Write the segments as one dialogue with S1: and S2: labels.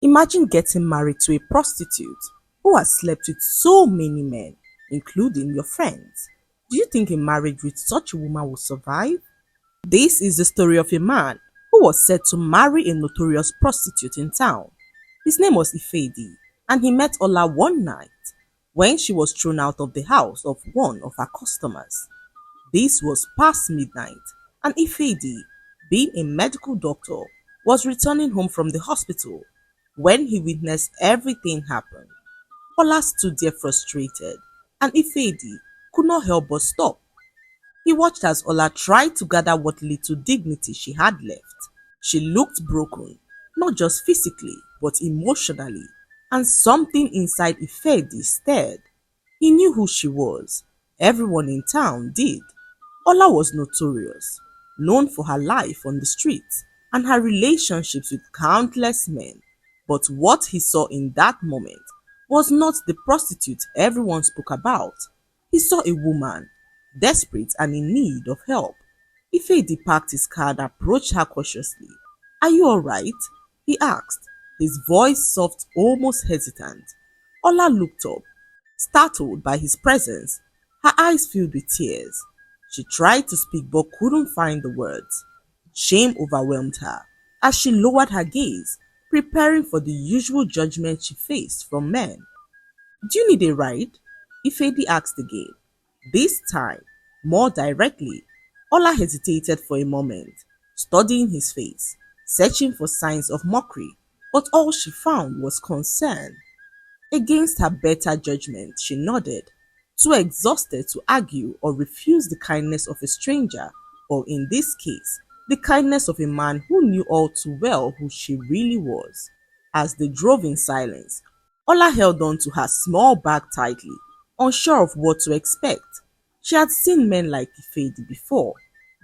S1: Imagine getting married to a prostitute who has slept with so many men, including your friends. Do you think a marriage with such a woman will survive? This is the story of a man who was said to marry a notorious prostitute in town. His name was Ifedi, and he met Ola one night when she was thrown out of the house of one of her customers. This was past midnight, and Ifedi, being a medical doctor, was returning home from the hospital when he witnessed everything happen. Ola stood there frustrated, and Ifedi could not help but stop. He watched as Ola tried to gather what little dignity she had left. She looked broken, not just physically, but emotionally, and something inside Ifedi stirred. He knew who she was. Everyone in town did. Ola was notorious, known for her life on the streets and her relationships with countless men. But what he saw in that moment was not the prostitute everyone spoke about. He saw a woman, desperate and in need of help. Ifedi parked his car and approached her cautiously. "Are you alright?" he asked, his voice soft, almost hesitant. Ola looked up, startled by his presence, her eyes filled with tears. She tried to speak but couldn't find the words. Shame overwhelmed her as she lowered her gaze, preparing for the usual judgment she faced from men. "Do you need a ride?" Ifedi asked again, this time more directly. Ola hesitated for a moment, studying his face, searching for signs of mockery, but all she found was concern. Against her better judgment, she nodded, too exhausted to argue or refuse the kindness of a stranger, or in this case, the kindness of a man who knew all too well who she really was. As they drove in silence, Ola held on to her small bag tightly, unsure of what to expect. She had seen men like Ifedi before,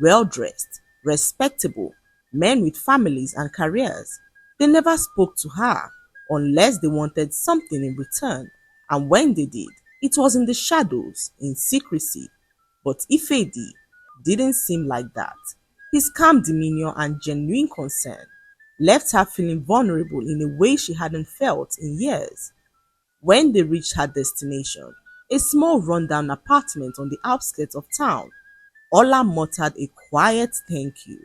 S1: well dressed, respectable, men with families and careers. They never spoke to her unless they wanted something in return, and when they did, it was in the shadows, in secrecy. But Ifedi didn't seem like that. His calm demeanor and genuine concern left her feeling vulnerable in a way she hadn't felt in years. When they reached her destination, a small rundown apartment on the outskirts of town, Ola muttered a quiet thank you.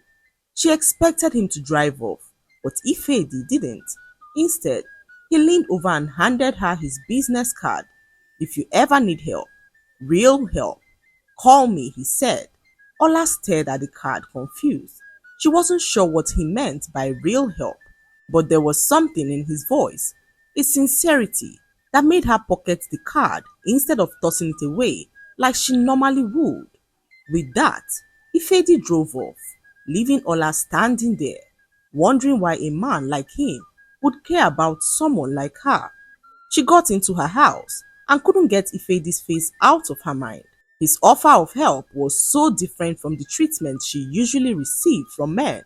S1: She expected him to drive off, but Ifedi didn't. Instead, he leaned over and handed her his business card. "If you ever need help, real help, call me," he said. Ola stared at the card, confused. She wasn't sure what he meant by real help, but there was something in his voice, a sincerity, that made her pocket the card instead of tossing it away like she normally would. With that, Ifedi drove off, leaving Ola standing there, wondering why a man like him would care about someone like her. She got into her house and couldn't get Ifedi's face out of her mind. His offer of help was so different from the treatment she usually received from men.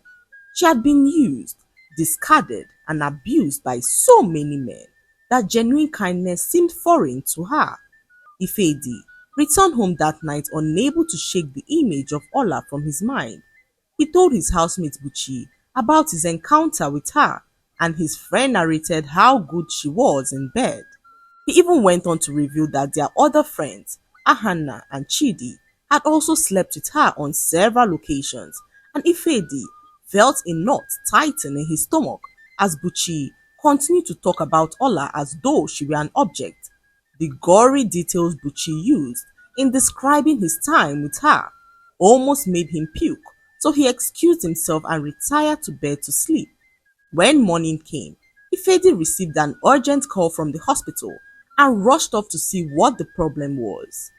S1: She had been used, discarded, and abused by so many men that genuine kindness seemed foreign to her. Ifedi returned home that night unable to shake the image of Ola from his mind. He told his housemate Buchi about his encounter with her, and his friend narrated how good she was in bed. He even went on to reveal that their other friends, Ahana and Chidi, had also slept with her on several occasions, and Ifedi felt a knot tighten in his stomach as Buchi continued to talk about Ola as though she were an object. The gory details Buchi used in describing his time with her almost made him puke, so he excused himself and retired to bed to sleep. When morning came, Ifedi received an urgent call from the hospital and rushed off to see what the problem was.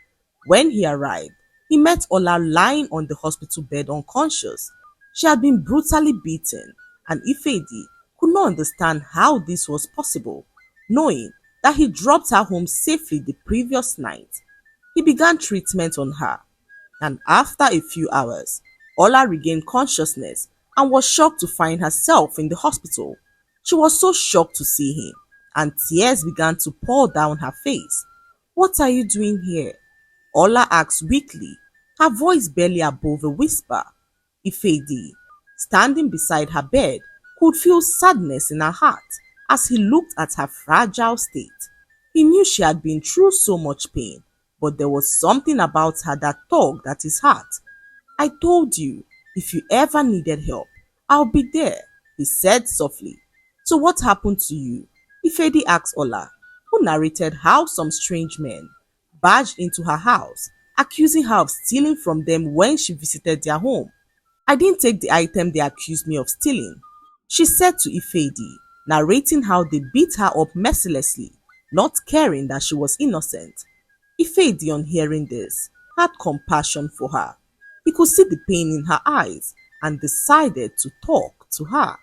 S1: When he arrived, he met Ola lying on the hospital bed unconscious. She had been brutally beaten, and Ifedi could not understand how this was possible, knowing that he dropped her home safely the previous night. He began treatment on her, and after a few hours, Ola regained consciousness and was shocked to find herself in the hospital. She was so shocked to see him, and tears began to pour down her face. "What are you doing here?" Ola asked weakly, her voice barely above a whisper. Ifedi, standing beside her bed, could feel sadness in her heart. as he looked at her fragile state. He knew she had been through so much pain, but there was something about her that tugged at his heart. I told you, if you ever needed help, I'll be there, he said softly. So what happened to you? Ifedi asked Ola, who narrated how some strange men barged into her house, accusing her of stealing from them when she visited their home. I didn't take the item they accused me of stealing, she said to Ifedi, narrating how they beat her up mercilessly, not caring that she was innocent. Ifedi, on hearing this, had compassion for her. He could see the pain in her eyes and decided to talk to her.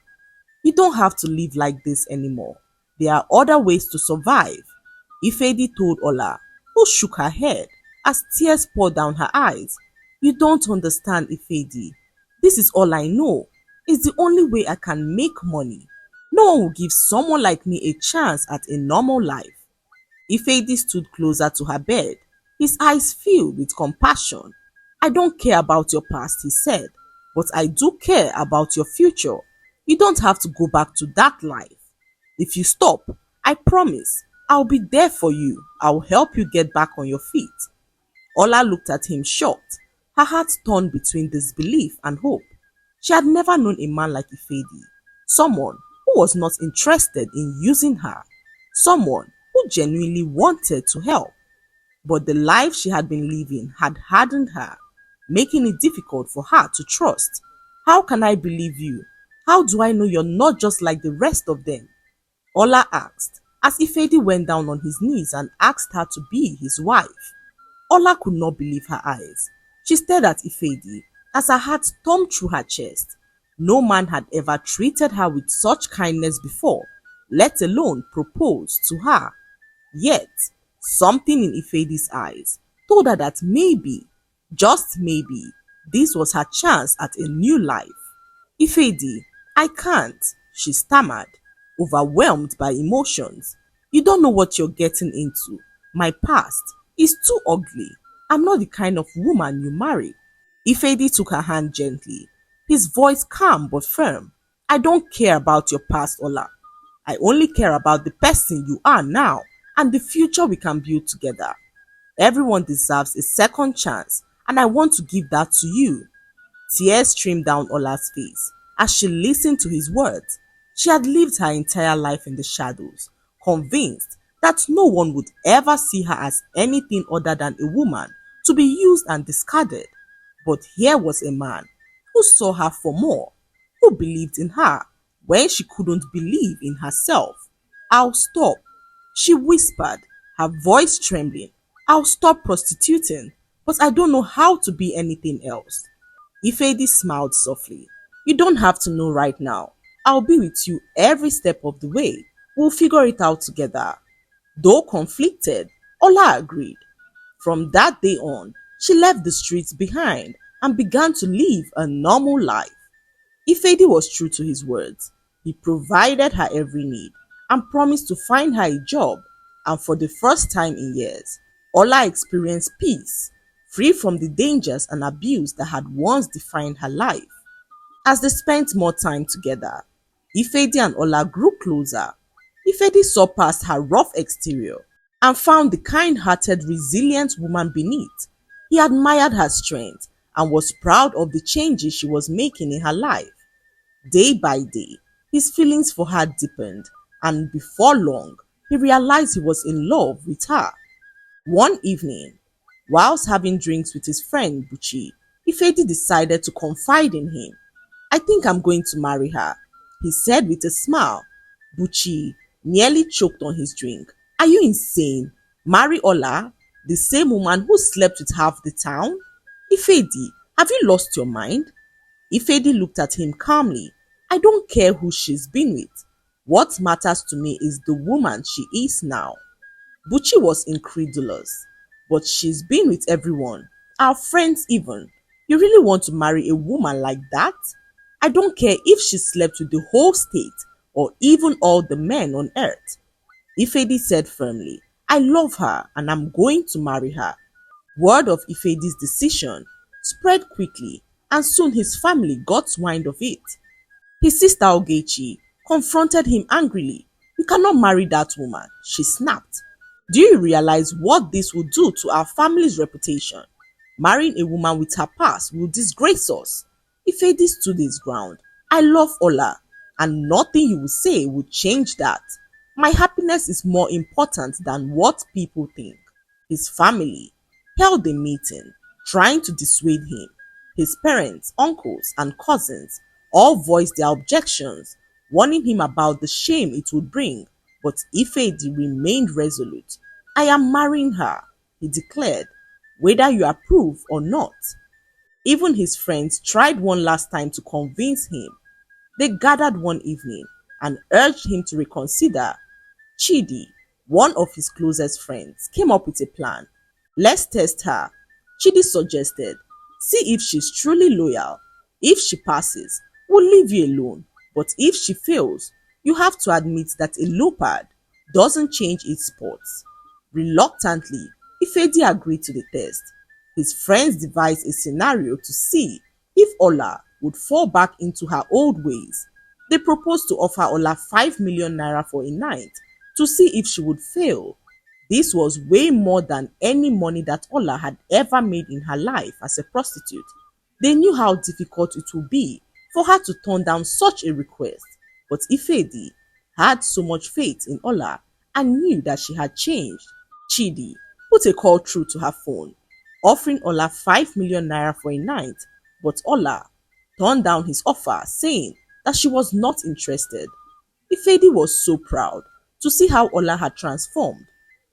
S1: You don't have to live like this anymore. There are other ways to survive, Ifedi told Ola, who shook her head as tears poured down her eyes. You don't understand, Ifedi. This is all I know. It's the only way I can make money. No one will give someone like me a chance at a normal life. Ifedi stood closer to her bed, his eyes filled with compassion. I don't care about your past, he said, but I do care about your future. You don't have to go back to that life. If you stop, I promise, I'll be there for you. I'll help you get back on your feet. Ola looked at him shocked, her heart torn between disbelief and hope. She had never known a man like Ifedi, someone who was not interested in using her, someone who genuinely wanted to help. But the life she had been living had hardened her, making it difficult for her to trust. How can I believe you? How do I know you're not just like the rest of them? Ola asked, as Ifedi went down on his knees and asked her to be his wife. Ola could not believe her eyes. She stared at Ifedi as her heart stormed through her chest. No man had ever treated her with such kindness before, let alone proposed to her. Yet, something in Ifedi's eyes told her that maybe, just maybe, this was her chance at a new life. Ifedi, I can't, she stammered, overwhelmed by emotions. You don't know what you're getting into. My past is too ugly. I'm not the kind of woman you marry. Ifedi took her hand gently, his voice calm but firm. I don't care about your past, Ola. I only care about the person you are now and the future we can build together. Everyone deserves a second chance, and I want to give that to you. Tears streamed down Ola's face as she listened to his words. She had lived her entire life in the shadows, convinced that no one would ever see her as anything other than a woman to be used and discarded. But here was a man who saw her for more, who believed in her when she couldn't believe in herself. I'll stop, she whispered, her voice trembling. I'll stop prostituting, but I don't know how to be anything else. Ifedi smiled softly. You don't have to know right now. I'll be with you every step of the way. We'll figure it out together. Though conflicted, Ola agreed. From that day on, she left the streets behind and began to live a normal life. Ifedi was true to his words. He provided her every need and promised to find her a job, and for the first time in years, Ola experienced peace, free from the dangers and abuse that had once defined her life. As they spent more time together, Ifedi and Ola grew closer. Ifedi saw past her rough exterior and found the kind-hearted, resilient woman beneath. He admired her strength and was proud of the changes she was making in her life. Day by day, his feelings for her deepened, and before long, he realized he was in love with her. One evening, whilst having drinks with his friend Buchi, Ifedi decided to confide in him. I think I'm going to marry her, he said with a smile. Buchi nearly choked on his drink. Are you insane? Marry Ola, the same woman who slept with half the town? Ifedi, have you lost your mind? Ifedi looked at him calmly. I don't care who she's been with. What matters to me is the woman she is now. Buchi was incredulous. But she's been with everyone, our friends even. You really want to marry a woman like that? I don't care if she slept with the whole state or even all the men on earth. Ifedi said firmly, I love her and I'm going to marry her. Word of Ifedi's decision spread quickly, and soon his family got wind of it. His sister Ogechi confronted him angrily. You cannot marry that woman, she snapped. Do you realize what this will do to our family's reputation? Marrying a woman with her past will disgrace us. Ifedi stood his ground. I love Ola, and nothing you will say will change that. My happiness is more important than what people think. His family held a meeting, trying to dissuade him. His parents, uncles, and cousins all voiced their objections, warning him about the shame it would bring. But Ifedi remained resolute. I am marrying her, he declared, whether you approve or not. Even his friends tried one last time to convince him. They gathered one evening and urged him to reconsider. Chidi, one of his closest friends, came up with a plan. Let's test her, Chidi suggested. See if she's truly loyal. If she passes, we'll leave you alone. But if she fails, you have to admit that a leopard doesn't change its spots. Reluctantly, Ifedi agreed to the test. His friends devised a scenario to see if Ola would fall back into her old ways. They proposed to offer Ola 5 million naira for a night to see if she would fail. This was way more than any money that Ola had ever made in her life as a prostitute. They knew how difficult it would be for her to turn down such a request, but Ifedi had so much faith in Ola and knew that she had changed. Chidi put a call through to her phone, offering Ola 5 million naira for a night, but Ola turned down his offer, saying that she was not interested. Ifedi was so proud to see how Ola had transformed.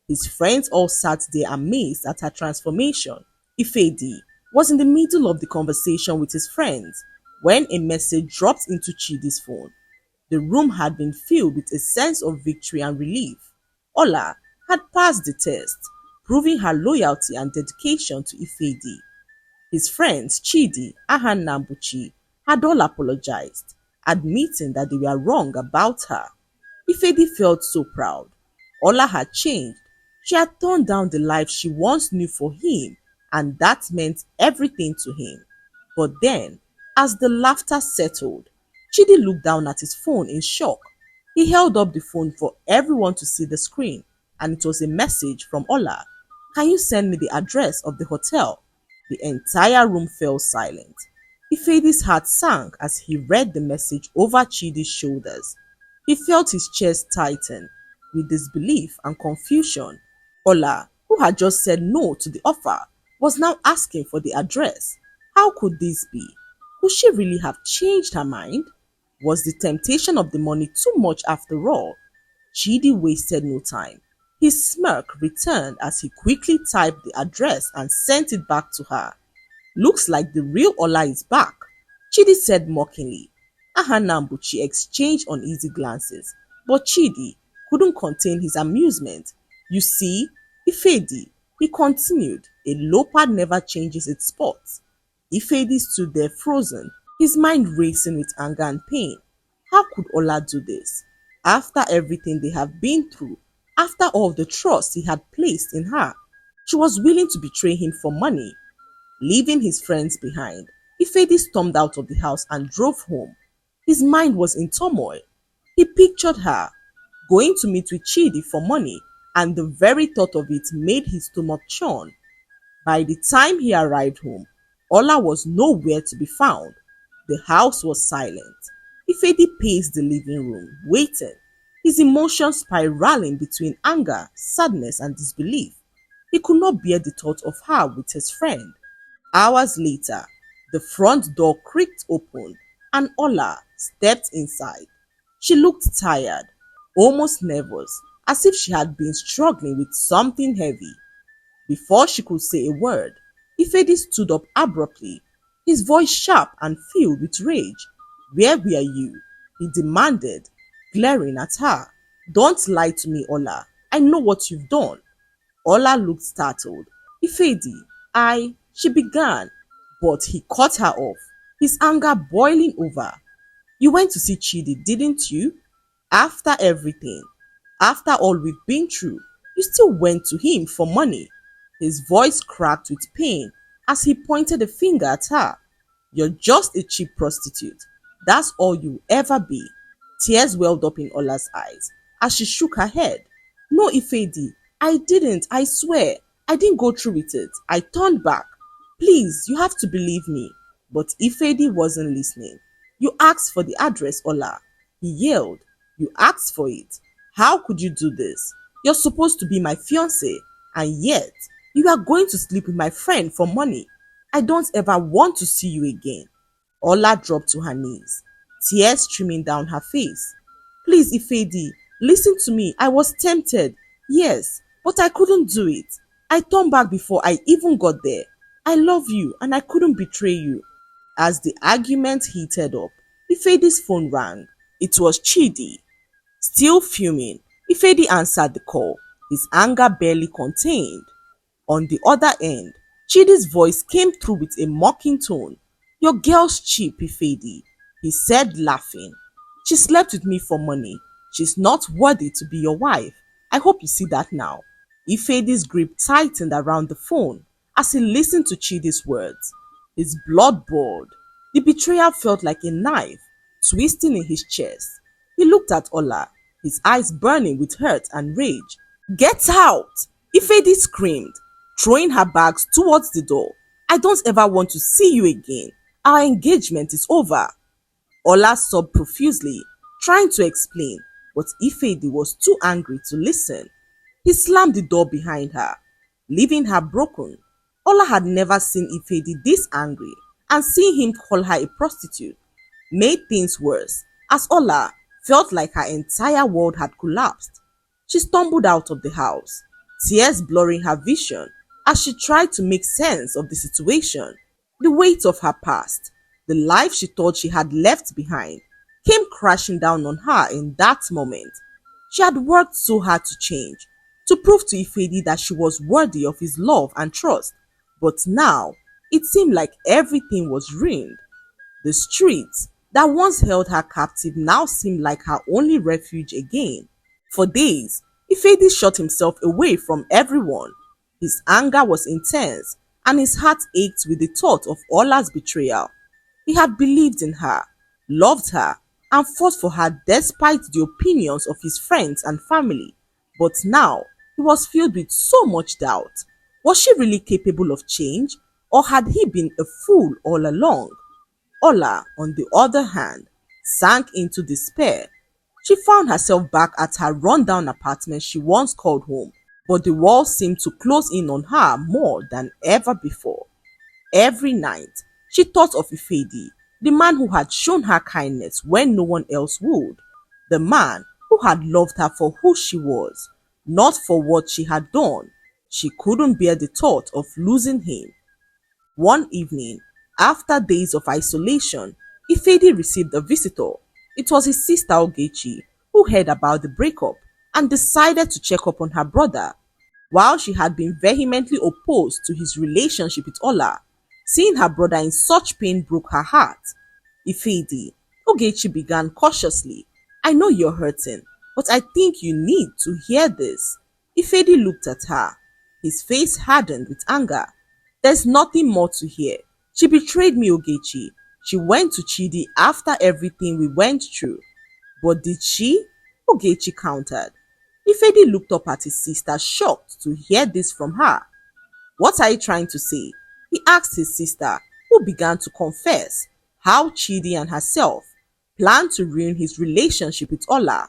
S1: His friends all sat there amazed at her transformation. Ifedi was in the middle of the conversation with his friends when a message dropped into Chidi's phone. The room had been filled with a sense of victory and relief. Ola had passed the test, proving her loyalty and dedication to Ifedi. His friends Chidi and Nambuchi had all apologized, admitting that they were wrong about her. Ifedi felt so proud. Ola had changed. She had turned down the life she once knew for him, and that meant everything to him. But then, as the laughter settled, Chidi looked down at his phone in shock. He held up the phone for everyone to see the screen, and it was a message from Ola. Can you send me the address of the hotel? The entire room fell silent. Ifedi's heart sank as he read the message over Chidi's shoulders. He felt his chest tighten with disbelief and confusion. Ola, who had just said no to the offer, was now asking for the address. How could this be? Could she really have changed her mind? Was the temptation of the money too much after all? Chidi wasted no time. His smirk returned as he quickly typed the address and sent it back to her. Looks like the real Ola is back, Chidi said mockingly. Ahanambuchi exchanged uneasy glances, but Chidi couldn't contain his amusement. You see, Ifedi, he continued, a leopard never changes its spots. Ifedi stood there frozen, his mind racing with anger and pain. How could Ola do this? After everything they have been through, after all the trust he had placed in her, she was willing to betray him for money. Leaving his friends behind, Ifedi stormed out of the house and drove home. His mind was in turmoil. He pictured her going to meet with Chidi for money, and the very thought of it made his stomach churn. By the time he arrived home, Ola was nowhere to be found. The house was silent. Ifedi paced the living room, waiting, his emotions spiraling between anger, sadness, and disbelief. He could not bear the thought of her with his friend. Hours later, the front door creaked open and Ola stepped inside. She looked tired, almost nervous, as if she had been struggling with something heavy. Before she could say a word, Ifedi stood up abruptly, his voice sharp and filled with rage. Where were you? He demanded, glaring at her. Don't lie to me, Ola. I know what you've done. Ola looked startled. Ifedi, she began, but he cut her off, his anger boiling over. You went to see Chidi, didn't you? After everything, after all we've been through, you still went to him for money. His voice cracked with pain as he pointed a finger at her. You're just a cheap prostitute. That's all you'll ever be. Tears welled up in Ola's eyes. as she shook her head. No, Ifedi, I didn't, I swear. I didn't go through with it. I turned back. Please, you have to believe me. But Ifedi wasn't listening. You asked for the address, Ola. He yelled. You asked for it. How could you do this? You're supposed to be my fiancé, and yet you are going to sleep with my friend for money. I don't ever want to see you again. Ola dropped to her knees, tears streaming down her face. Please, Ifedi, listen to me. I was tempted. Yes, but I couldn't do it. I turned back before I even got there. I love you and I couldn't betray you. As the argument heated up, Ifedi's phone rang. It was Chidi. Still fuming, Ifedi answered the call, his anger barely contained. On the other end, Chidi's voice came through with a mocking tone. Your girl's cheap, Ifedi, he said, laughing. She slept with me for money. She's not worthy to be your wife. I hope you see that now. Ifedi's grip tightened around the phone as he listened to Chidi's words. His blood boiled. The betrayal felt like a knife twisting in his chest. He looked at Ola, his eyes burning with hurt and rage. Get out! Ifedi screamed, throwing her bags towards the door. I don't ever want to see you again. Our engagement is over. Ola sobbed profusely, trying to explain, but Ifedi was too angry to listen. He slammed the door behind her, leaving her broken. Ola had never seen Ifedi this angry, and seeing him call her a prostitute made things worse, as Ola felt like her entire world had collapsed. She stumbled out of the house, tears blurring her vision as she tried to make sense of the situation. The weight of her past, the life she thought she had left behind, came crashing down on her in that moment. She had worked so hard to change, to prove to Ifedi that she was worthy of his love and trust, but now it seemed like everything was ruined. The streets that once held her captive now seemed like her only refuge again. For days, Ifedi shut himself away from everyone. His anger was intense, and his heart ached with the thought of Ola's betrayal. He had believed in her, loved her, and fought for her despite the opinions of his friends and family. But now, he was filled with so much doubt. Was she really capable of change, or had he been a fool all along? Ola, on the other hand, sank into despair. She found herself back at her rundown apartment she once called home, but the walls seemed to close in on her more than ever before. Every night, she thought of Ifedi, the man who had shown her kindness when no one else would, the man who had loved her for who she was, not for what she had done. She couldn't bear the thought of losing him. One evening, after days of isolation, Ifedi received a visitor. It was his sister Ogechi, who heard about the breakup and decided to check up on her brother. While she had been vehemently opposed to his relationship with Ola, seeing her brother in such pain broke her heart. Ifedi, Ogechi began cautiously. I know you're hurting, but I think you need to hear this. Ifedi looked at her. His face hardened with anger. There's nothing more to hear. She betrayed me, Ogechi. She went to Chidi after everything we went through. But did she? Ogechi countered. Ifedi looked up at his sister, shocked to hear this from her. What are you trying to say? He asked his sister, who began to confess how Chidi and herself planned to ruin his relationship with Ola.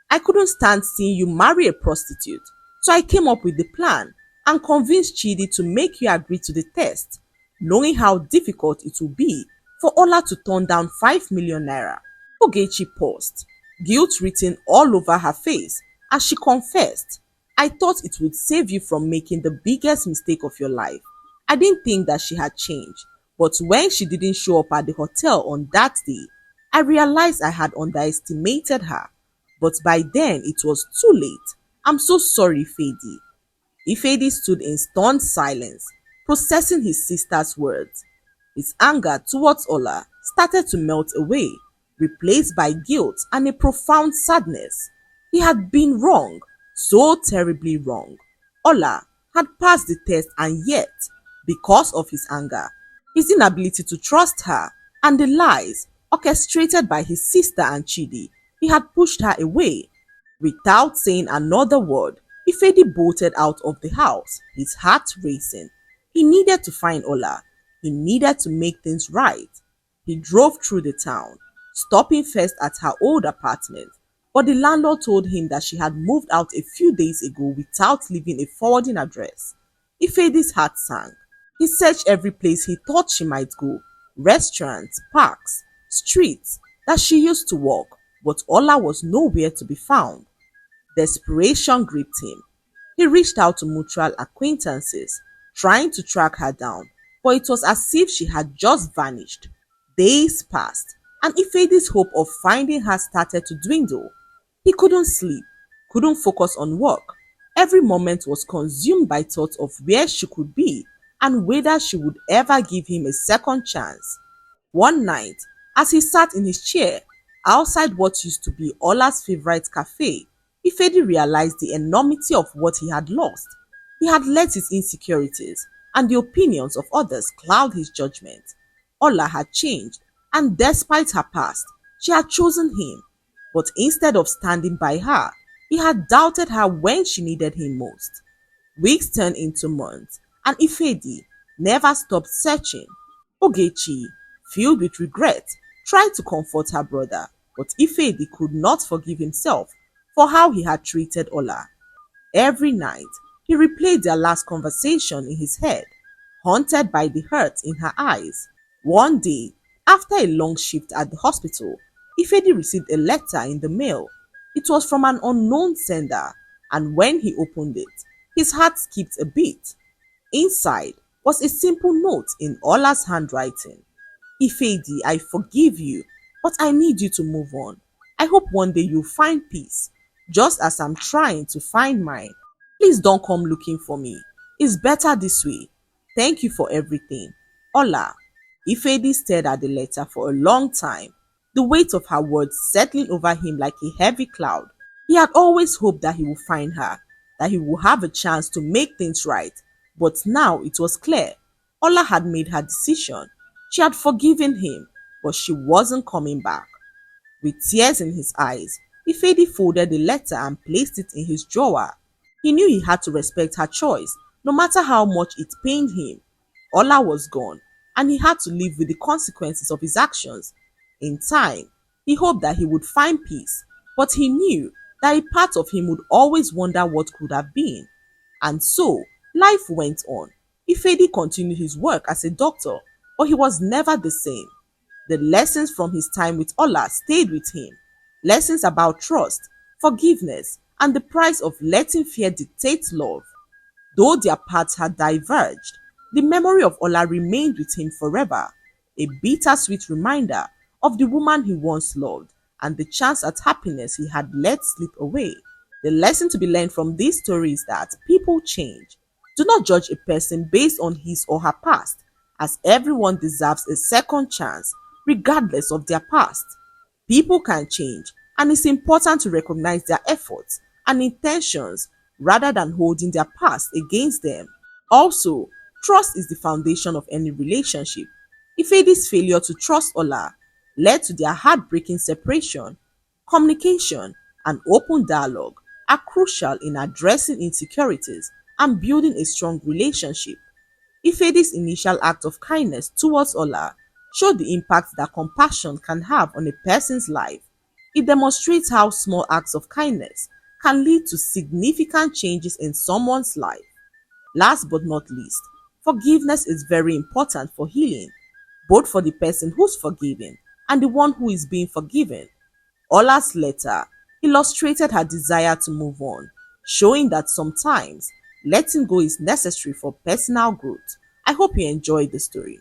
S1: I couldn't stand seeing you marry a prostitute, so I came up with the plan and convinced Chidi to make you agree to the test, knowing how difficult it would be for Ola to turn down 5 million naira. Ogechi paused, guilt written all over her face as she confessed, I thought it would save you from making the biggest mistake of your life. I didn't think that she had changed, but when she didn't show up at the hotel on that day, I realized I had underestimated her. But by then it was too late. I'm so sorry, Ifedi. Ifedi stood in stunned silence, processing his sister's words. His anger towards Ola started to melt away, replaced by guilt and a profound sadness. He had been wrong, so terribly wrong. Ola had passed the test, and yet, because of his anger, his inability to trust her, and the lies orchestrated by his sister and Chidi, he had pushed her away. Without saying another word, Ifedi bolted out of the house, his heart racing. He needed to find Ola. He needed to make things right. He drove through the town, stopping first at her old apartment, but the landlord told him that she had moved out a few days ago without leaving a forwarding address. Ifedi's heart sank. He searched every place he thought she might go, restaurants, parks, streets that she used to walk, but Ola was nowhere to be found. Desperation gripped him. He reached out to mutual acquaintances, trying to track her down, but it was as if she had just vanished. Days passed, and Ifedi's hope of finding her started to dwindle. He couldn't sleep, couldn't focus on work. Every moment was consumed by thoughts of where she could be and whether she would ever give him a second chance. One night, as he sat in his chair outside what used to be Ola's favorite cafe, Ifedi realized the enormity of what he had lost. He had let his insecurities and the opinions of others cloud his judgment. Ola had changed, and despite her past, she had chosen him. But instead of standing by her, he had doubted her when she needed him most. Weeks turned into months, and Ifedi never stopped searching. Ogechi, filled with regret, tried to comfort her brother, but Ifedi could not forgive himself for how he had treated Ola. Every night, he replayed their last conversation in his head, haunted by the hurt in her eyes. One day, after a long shift at the hospital, Ifedi received a letter in the mail. It was from an unknown sender, and when he opened it, his heart skipped a beat. Inside was a simple note in Ola's handwriting. Ifedi, I forgive you, but I need you to move on. I hope one day you'll find peace, just as I'm trying to find mine. Please don't come looking for me. It's better this way. Thank you for everything. Ola. Ifedi stared at the letter for a long time, the weight of her words settling over him like a heavy cloud. He had always hoped that he would find her, that he would have a chance to make things right, but now it was clear. Ola had made her decision. She had forgiven him, but she wasn't coming back. With tears in his eyes, Ifedi folded the letter and placed it in his drawer. He knew he had to respect her choice, no matter how much it pained him. Ola was gone, and he had to live with the consequences of his actions. In time, he hoped that he would find peace, but he knew that a part of him would always wonder what could have been. And so, life went on. Ifedi continued his work as a doctor, but he was never the same. The lessons from his time with Ola stayed with him. Lessons about trust, forgiveness, and the price of letting fear dictate love. Though their paths had diverged, the memory of Ola remained with him forever, a bittersweet reminder of the woman he once loved and the chance at happiness he had let slip away. The lesson to be learned from this story is that people change. Do not judge a person based on his or her past, as everyone deserves a second chance, regardless of their past. People can change, and it's important to recognize their efforts and intentions rather than holding their past against them. Also, trust is the foundation of any relationship. Ifedi's failure to trust Ola led to their heartbreaking separation. Communication and open dialogue are crucial in addressing insecurities and building a strong relationship. Ifedi's initial act of kindness towards Ola showed the impact that compassion can have on a person's life. It demonstrates how small acts of kindness can lead to significant changes in someone's life. Last but not least, forgiveness is very important for healing, both for the person who's forgiven and the one who is being forgiven. Ola's letter illustrated her desire to move on, showing that sometimes letting go is necessary for personal growth. I hope you enjoyed the story.